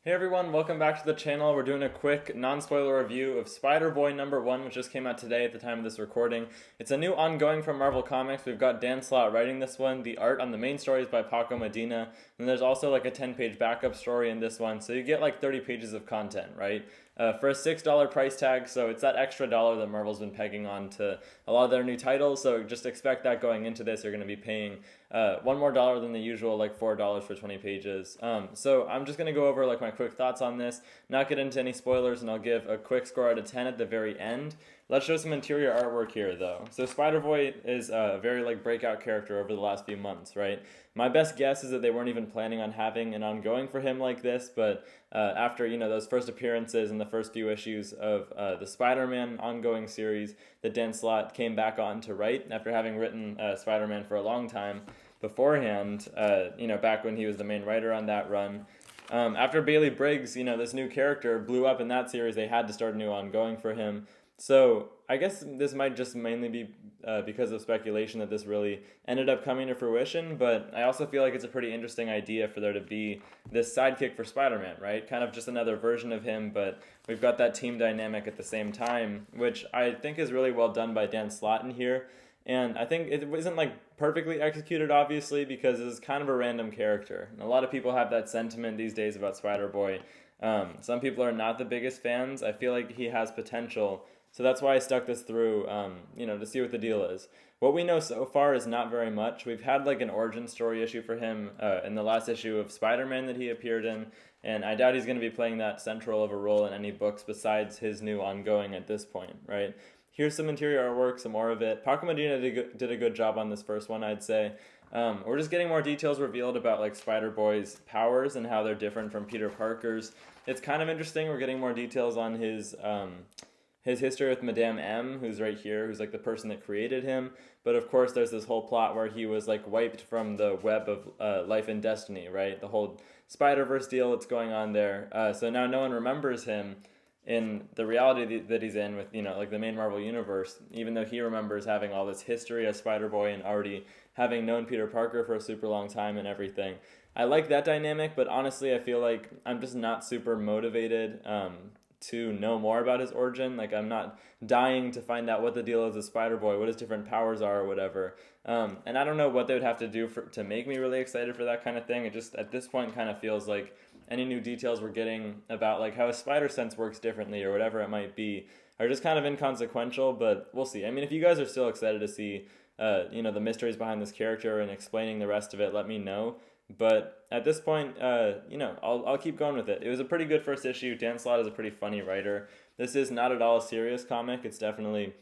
Hey everyone, welcome back to the channel. We're doing a quick non-spoiler review of Spider-Boy #1, which just came out today at the time of this recording. It's a new ongoing from Marvel Comics. We've got Dan Slott writing this one. The art on the main story is by Paco Medina. And there's also like a 10-page backup story in this one, so you get like 30 pages of content, right? For a $6 price tag, so it's that extra dollar that Marvel's been pegging on to a lot of their new titles, so just expect that going into this. You're going to be paying one more dollar than the usual, like $4 for 20 pages. So I'm just going to go over like my quick thoughts on this, not get into any spoilers, and I'll give a quick score out of 10 at the very end. Let's show some interior artwork here, though. So Spider-Boy is a very like breakout character over the last few months, right? My best guess is that they weren't even planning on having an ongoing for him like this, but after those first appearances in the first few issues of the Spider-Man ongoing series that Dan Slott came back on to write after having written Spider-Man for a long time beforehand, back when he was the main writer on that run. After Bailey Briggs, this new character blew up in that series, they had to start a new ongoing for him. So I guess this might just mainly be because of speculation that this really ended up coming to fruition, but I also feel like it's a pretty interesting idea for there to be this sidekick for Spider-Man, right? Kind of just another version of him, but we've got that team dynamic at the same time, which I think is really well done by Dan Slott in here. And I think it isn't like perfectly executed, obviously, because it's kind of a random character. And a lot of people have that sentiment these days about Spider-Boy. Some people are not the biggest fans. I feel like he has potential. So that's why I stuck this through, to see what the deal is. What we know so far is not very much. We've had like an origin story issue for him in the last issue of Spider-Man that he appeared in, and I doubt he's going to be playing that central of a role in any books besides his new ongoing at this point, right? Here's some interior artwork, some more of it. Paco Medina did a good job on this first one, I'd say. We're just getting more details revealed about like Spider-Boy's powers and how they're different from Peter Parker's. It's kind of interesting. We're getting more details on his history with Madame M, who's right here, who's like the person that created him. But of course, there's this whole plot where he was like wiped from the web of life and destiny, right? The whole Spider-Verse deal that's going on there. So now no one remembers him in the reality that he's in with, like the main Marvel universe, even though he remembers having all this history as Spider-Boy and already having known Peter Parker for a super long time and everything. I like that dynamic, but honestly, I feel like I'm just not super motivated to know more about his origin. Like, I'm not dying to find out what the deal is with Spider-Boy, what his different powers are or whatever. And I don't know what they would have to do to make me really excited for that kind of thing. It just, at this point, kind of feels like any new details we're getting about like how his spider sense works differently or whatever it might be are just kind of inconsequential, but we'll see. I mean, if you guys are still excited to see, the mysteries behind this character and explaining the rest of it, let me know. But at this point, I'll keep going with it. It was a pretty good first issue. Dan Slott is a pretty funny writer. This is not at all a serious comic. It's definitely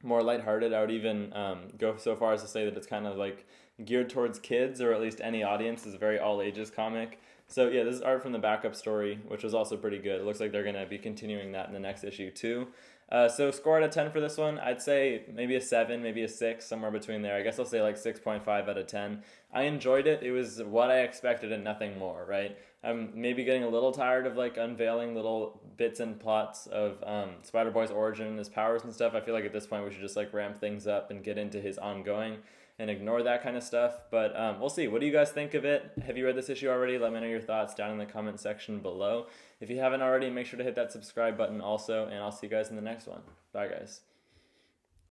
more lighthearted. I would even go so far as to say that it's kind of like geared towards kids, or at least any audience. It's a very all ages comic. So yeah, this is art from the backup story, which was also pretty good. It looks like they're going to be continuing that in the next issue too. So score out of 10 for this one, I'd say maybe a 7, maybe a 6, somewhere between there. I guess I'll say like 6.5 out of 10. I enjoyed it. It was what I expected and nothing more, right? I'm maybe getting a little tired of like unveiling little bits and plots of Spider-Boy's origin and his powers and stuff. I feel like at this point we should just like ramp things up and get into his ongoing and ignore that kind of stuff. But we'll see. What do you guys think of it? Have you read this issue already? Let me know your thoughts down in the comment section below. If you haven't already, make sure to hit that subscribe button also, and I'll see you guys in the next one. Bye, guys.